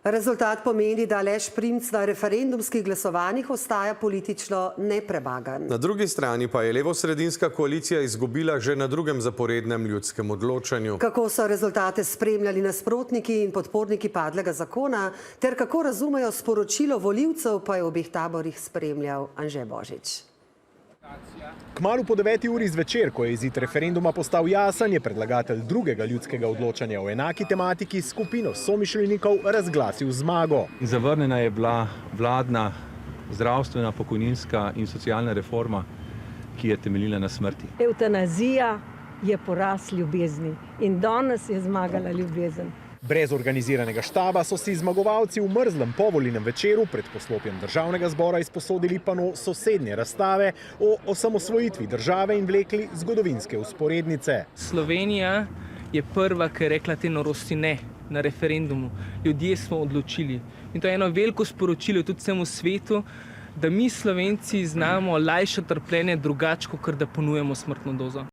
Rezultat pomeni, da Aleš Primc na referendumskih glasovanjih ostaja politično nepremagan. Na drugi strani pa je levosredinska koalicija izgubila že na drugem zaporednem ljudskem odločanju. Kako so rezultate spremljali nasprotniki in podporniki padlega zakona, ter kako razumejo sporočilo volivcev, pa je v obeh taborih spremljal Anže Božič. Kmalu po 9. uri zvečer, ko je izid referenduma postal jasen, je predlagatelj drugega ljudskega odločanja o enaki tematiki skupino somišljenikov razglasil zmago. Zavrnjena je bila vladna, zdravstvena, pokojninska in socialna reforma, ki je temeljila na smrti. Evtanazija je poraz ljubezni in danes je zmagala ljubezen. Brez organiziranega štaba so si zmagovalci v mrzlem povolilnem večeru pred poslopjem Državnega zbora izposodili pano sosednje razstave o osamosvojitvi države in vlekli zgodovinske vzporednice. Slovenija je prva, ki je rekla te norosti ne na referendumu. Ljudje smo odločili. In to je eno veliko sporočilo tudi vsemu svetu, da mi Slovenci znamo lajšati trpljenje drugače, kot da ponujemo smrtno dozo.